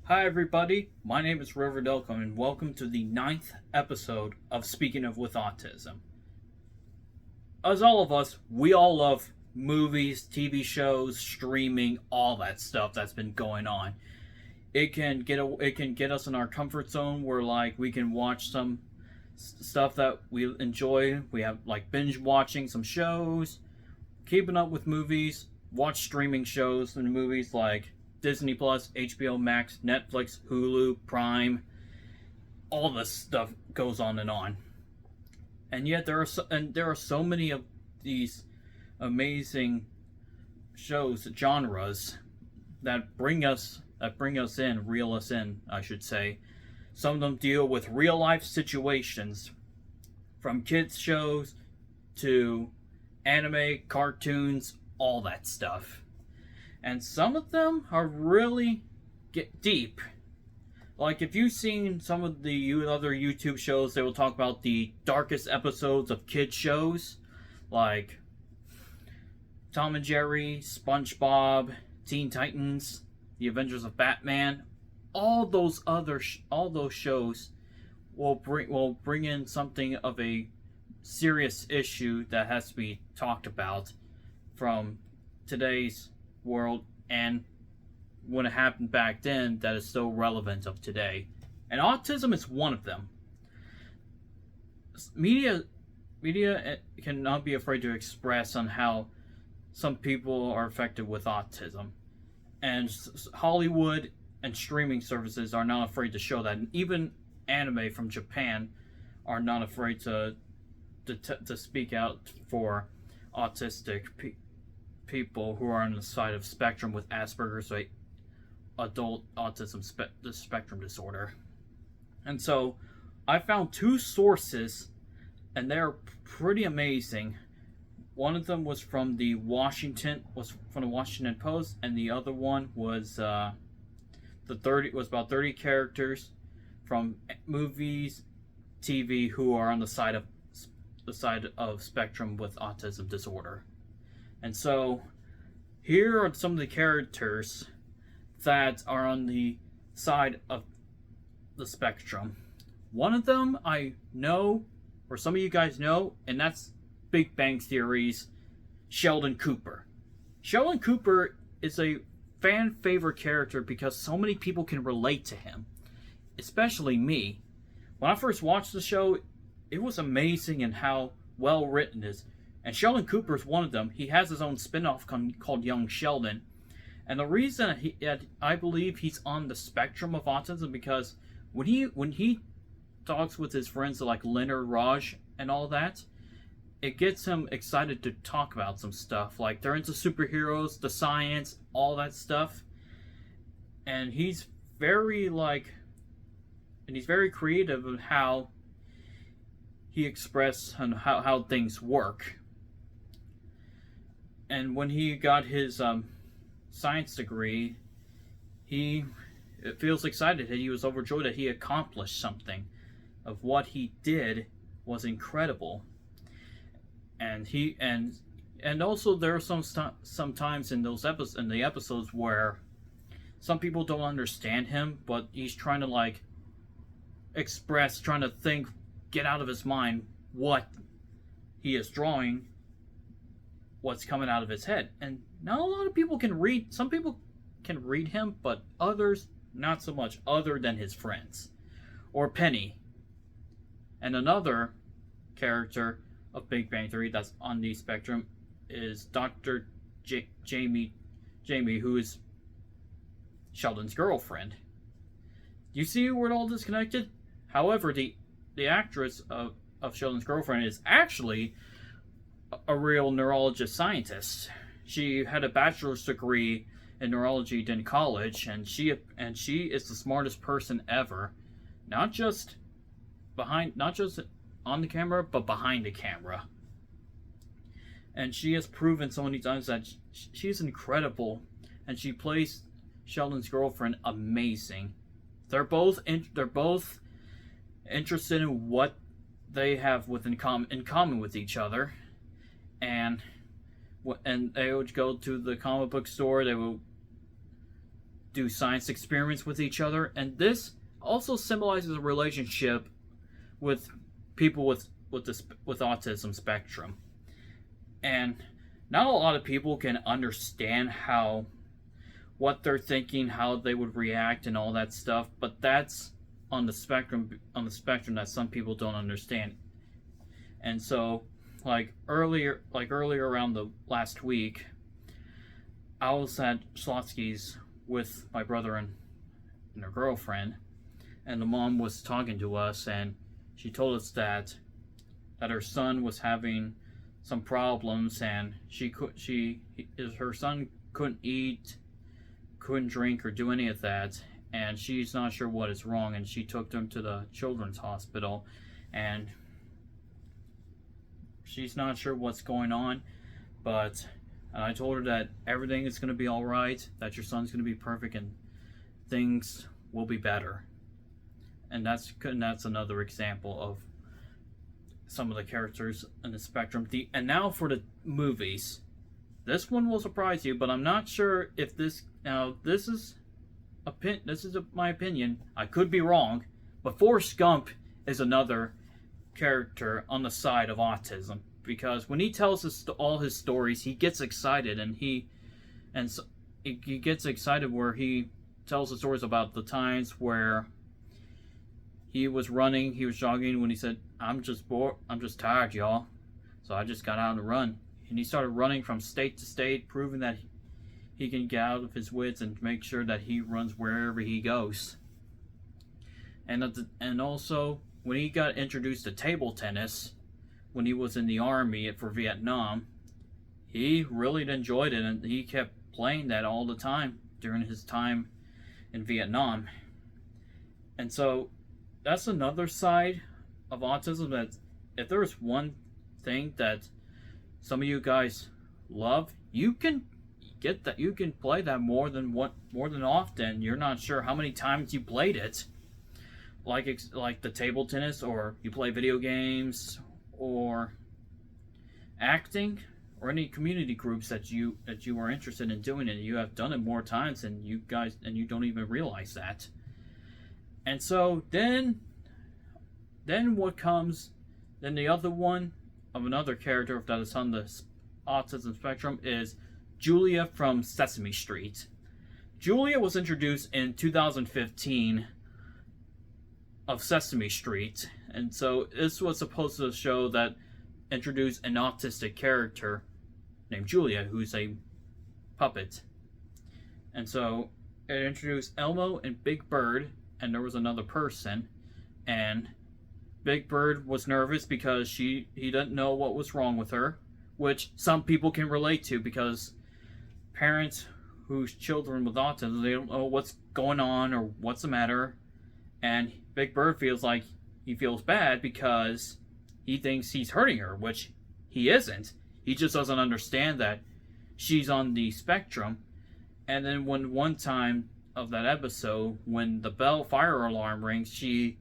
Hi, everybody. My name is River Delcom, and welcome to the ninth episode of Speaking of with Autism. As all of us, we all love movies, TV shows, streaming, all that stuff that's been going on. It can get us in our comfort zone where we can watch some stuff that we enjoy. We have like binge watching some shows, keeping up with movies, watch streaming shows and movies like Disney Plus, HBO Max, Netflix, Hulu, Prime. All this stuff goes on and on. And yet there are so many of these amazing shows, genres that bring us in, reel us in, I should say. Some of them deal with real life situations, from kids shows to anime, cartoons, all that stuff. And some of them are really get deep. Like if you've seen some of the other YouTube shows, they will talk about the darkest episodes of kids shows, like Tom and Jerry, SpongeBob, Teen Titans, The Avengers of Batman. All those shows will bring in something of a serious issue that has to be talked about from today's world and when it happened back then that is still relevant of today. And autism is one of them. Media cannot be afraid to express on how some people are affected with autism. And Hollywood and streaming services are not afraid to show that. And even anime from Japan are not afraid to speak out for autistic people who are on the side of spectrum with Asperger's, like adult autism the spectrum disorder. And so I found two sources, and they're pretty amazing. One of them was from the Washington Post, and the other one was about 30 characters from movies, TV who are on the side of spectrum with autism disorder. And so here are some of the characters that are on the side of the spectrum. One of them I know, or some of you guys know, and that's Big Bang Theory's Sheldon Cooper. Sheldon Cooper is a fan favorite character because so many people can relate to him, especially me. When I first watched the show, it was amazing in how well written it is. And Sheldon Cooper is one of them. He has his own spin-off called Young Sheldon. And the reason I believe he's on the spectrum of autism because when he talks with his friends like Leonard, Raj, and all that, it gets him excited to talk about some stuff. Like they're into superheroes, the science, all that stuff. And he's very creative in how he expresses and how things work. And when he got his science degree, he feels excited that he was overjoyed that he accomplished something. Of what he did was incredible. And also there are some times in the episodes where some people don't understand him, but he's trying to trying to think, get out of his mind what he is drawing, what's coming out of his head. And not a lot of people can read. Some people can read him, but others not so much, other than his friends. Or Penny. And another character of Big Bang Theory that's on the spectrum is Dr. Jamie, who is Sheldon's girlfriend. You see where it all disconnected? However, the actress of Sheldon's girlfriend is actually a real neurologist scientist. She had a bachelor's degree in neurology in college, and she is the smartest person ever. Not just on the camera, but behind the camera. And she has proven so many times that she's incredible, and she plays Sheldon's girlfriend amazing. They're both interested in what they have in common with each other, and they would go to the comic book store. do science experiments with each other, and this also symbolizes a relationship with people with autism spectrum. And not a lot of people can understand what they're thinking, how they would react, and all that stuff. But that's on the spectrum that some people don't understand. And so, like earlier around the last week, I was at Schlotsky's with my brother and her girlfriend, and the mom was talking to us, and she told us that her son was having some problems, and her son couldn't eat, couldn't drink, or do any of that, and she's not sure what is wrong, and she took them to the children's hospital, and she's not sure what's going on, but I told her that everything is going to be all right, that your son's going to be perfect, and things will be better. And that's another example of some of the characters in the spectrum. And now for the movies. This one will surprise you, but I'm not sure if this is my opinion. I could be wrong, but Forrest Gump is another character on the side of autism, because when he tells us all his stories, he gets excited, and he gets excited where he tells the stories about the times where he was jogging, when he said, I'm just bored, I'm just tired, y'all, so I just got out and run. And he started running from state to state, proving that he can get out of his wits and make sure that he runs wherever he goes. And also, when he got introduced to table tennis, when he was in the army for Vietnam, he really enjoyed it, and he kept playing that all the time during his time in Vietnam. And so that's another side of autism, that if there's one thing that some of you guys love, you can get that, you can play that more than often. You're not sure how many times you played it, like the table tennis, or you play video games, or acting, or any community groups that you are interested in doing, and you have done it more times than you guys, and you don't even realize that. And so then what comes, then the other one of another character that is on the autism spectrum is Julia from Sesame Street. Julia was introduced in 2015 of Sesame Street, and so this was supposed to show that introduce an autistic character named Julia, who's a puppet. And so it introduced Elmo and Big Bird, and there was another person, and Big Bird was nervous because he didn't know what was wrong with her, which some people can relate to, because parents whose children with autism, they don't know what's going on or what's the matter, and Big Bird feels bad because he thinks he's hurting her, which he isn't. He just doesn't understand that she's on the spectrum. And then one time of that episode, when the fire alarm rings, she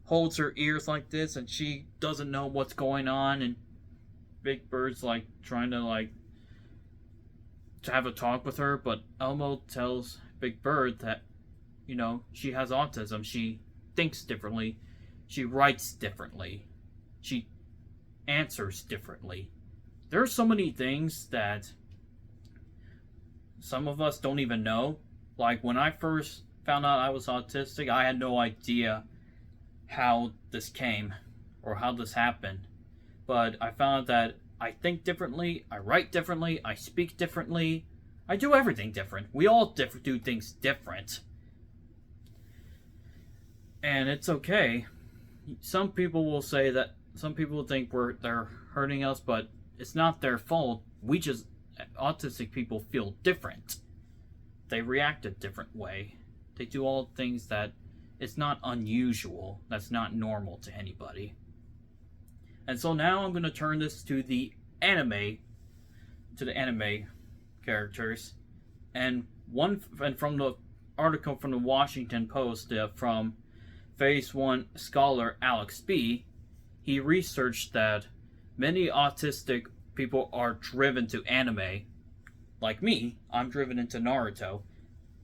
holds her ears like this, and she doesn't know what's going on, and Big Bird's trying to have a talk with her, but Elmo tells Big Bird that, she has autism. She thinks differently, she writes differently, she answers differently. There are so many things that some of us don't even know. Like, when I first found out I was autistic, I had no idea how this came or how this happened. But I found that I think differently, I write differently, I speak differently, I do everything different. We all do things different. And it's okay. Some people will say that, some people think they're hurting us, but it's not their fault. Autistic people feel different. They react a different way. They do all things that it's not unusual. That's not normal to anybody. And so now I'm going to turn this to the anime characters. And from the article from the Washington Post from Phase 1 scholar Alex B., he researched that many autistic people are driven to anime. Like me, I'm driven into Naruto.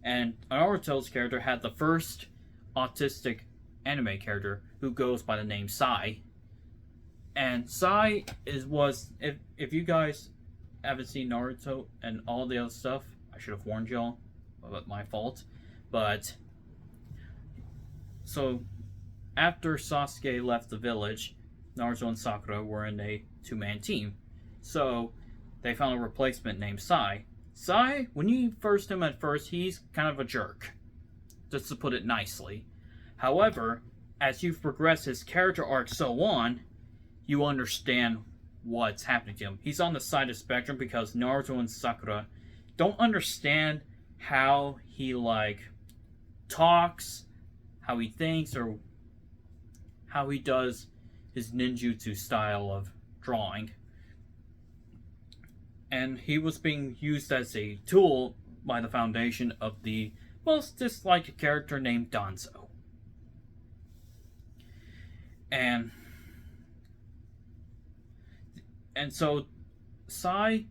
And Naruto's character had the first autistic anime character who goes by the name Sai. And Sai was if you guys haven't seen Naruto and all the other stuff, I should have warned y'all, but my fault. But so after Sasuke left the village, Naruto and Sakura were in a two-man team. So they found a replacement named Sai. Sai, when you first him at first, he's kind of a jerk, just to put it nicely. However, as you've progressed his character arc so on, you understand what's happening to him. He's on the side of the spectrum because Naruto and Sakura don't understand how he talks, how he thinks, or how he does his ninjutsu style of drawing. And he was being used as a tool by the foundation of the most disliked character named Danzo. And so Sai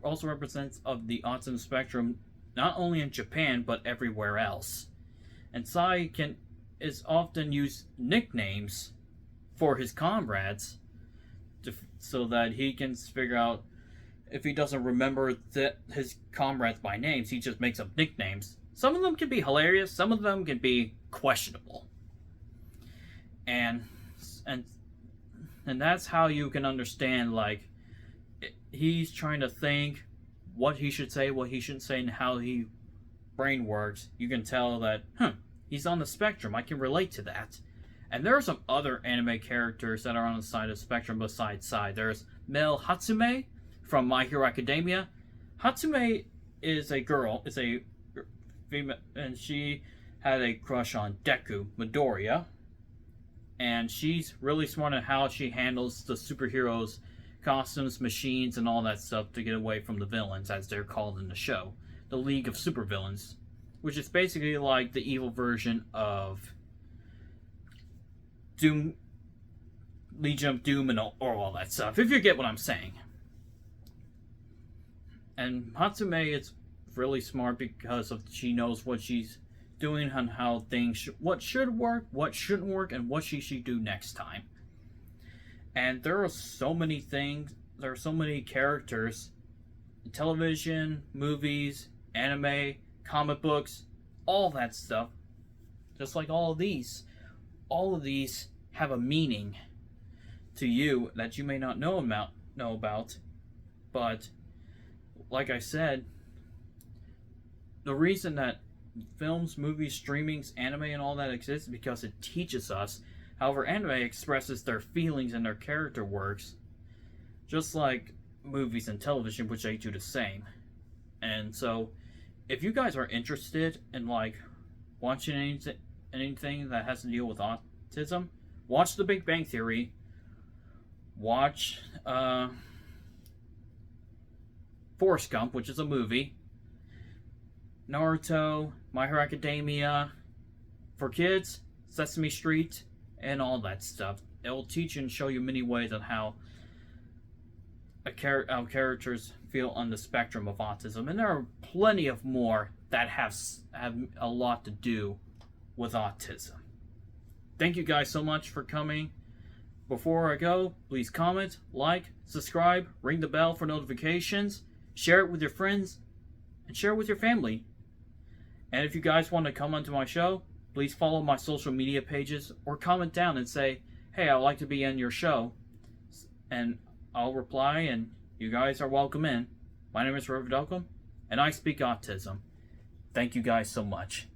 also represents of the autism spectrum not only in Japan but everywhere else. And Sai is often used nicknames for his comrades so that he can figure out if he doesn't remember his comrades by names, he just makes up nicknames. Some of them can be hilarious, some of them can be questionable. And that's how you can understand, he's trying to think what he should say, what he shouldn't say, and how his brain works. You can tell that, he's on the spectrum. I can relate to that. And there are some other anime characters that are on the side of the spectrum besides Sai. There's Mel Hatsume from My Hero Academia. Hatsume is a girl, is a female, and she had a crush on Deku Midoriya. And she's really smart at how she handles the superheroes' costumes, machines, and all that stuff to get away from the villains, as they're called in the show. The League of Supervillains, which is basically like the evil version of Doom, Legion of Doom, and all that stuff, if you get what I'm saying. And Hatsume is really smart because she knows what she's doing and how what should work, what shouldn't work, and what she should do next time. And there are so many things, there are so many characters in television, movies, anime, comic books, all that stuff. Just like all of these have a meaning to you that you may not know about. But like I said, the reason that films, movies, streamings, anime, and all that exists is because it teaches us. However, anime expresses their feelings and their character works, just like movies and television, which they do the same. And so, if you guys are interested in watching anything that has to deal with autism, watch The Big Bang Theory. Watch Forrest Gump, which is a movie. Naruto, My Hero Academia. For kids, Sesame Street, and all that stuff. It will teach you and show you many ways on how how characters feel on the spectrum of autism. And there are plenty of more that have a lot to do with autism. Thank you guys so much for coming. Before I go, please comment, like, subscribe, ring the bell for notifications, share it with your friends, and share it with your family. And if you guys want to come onto my show, please follow my social media pages or comment down and say, hey, I'd like to be in your show. And I'll reply, and you guys are welcome in. My name is Reverend Elcom, and I speak autism. Thank you guys so much.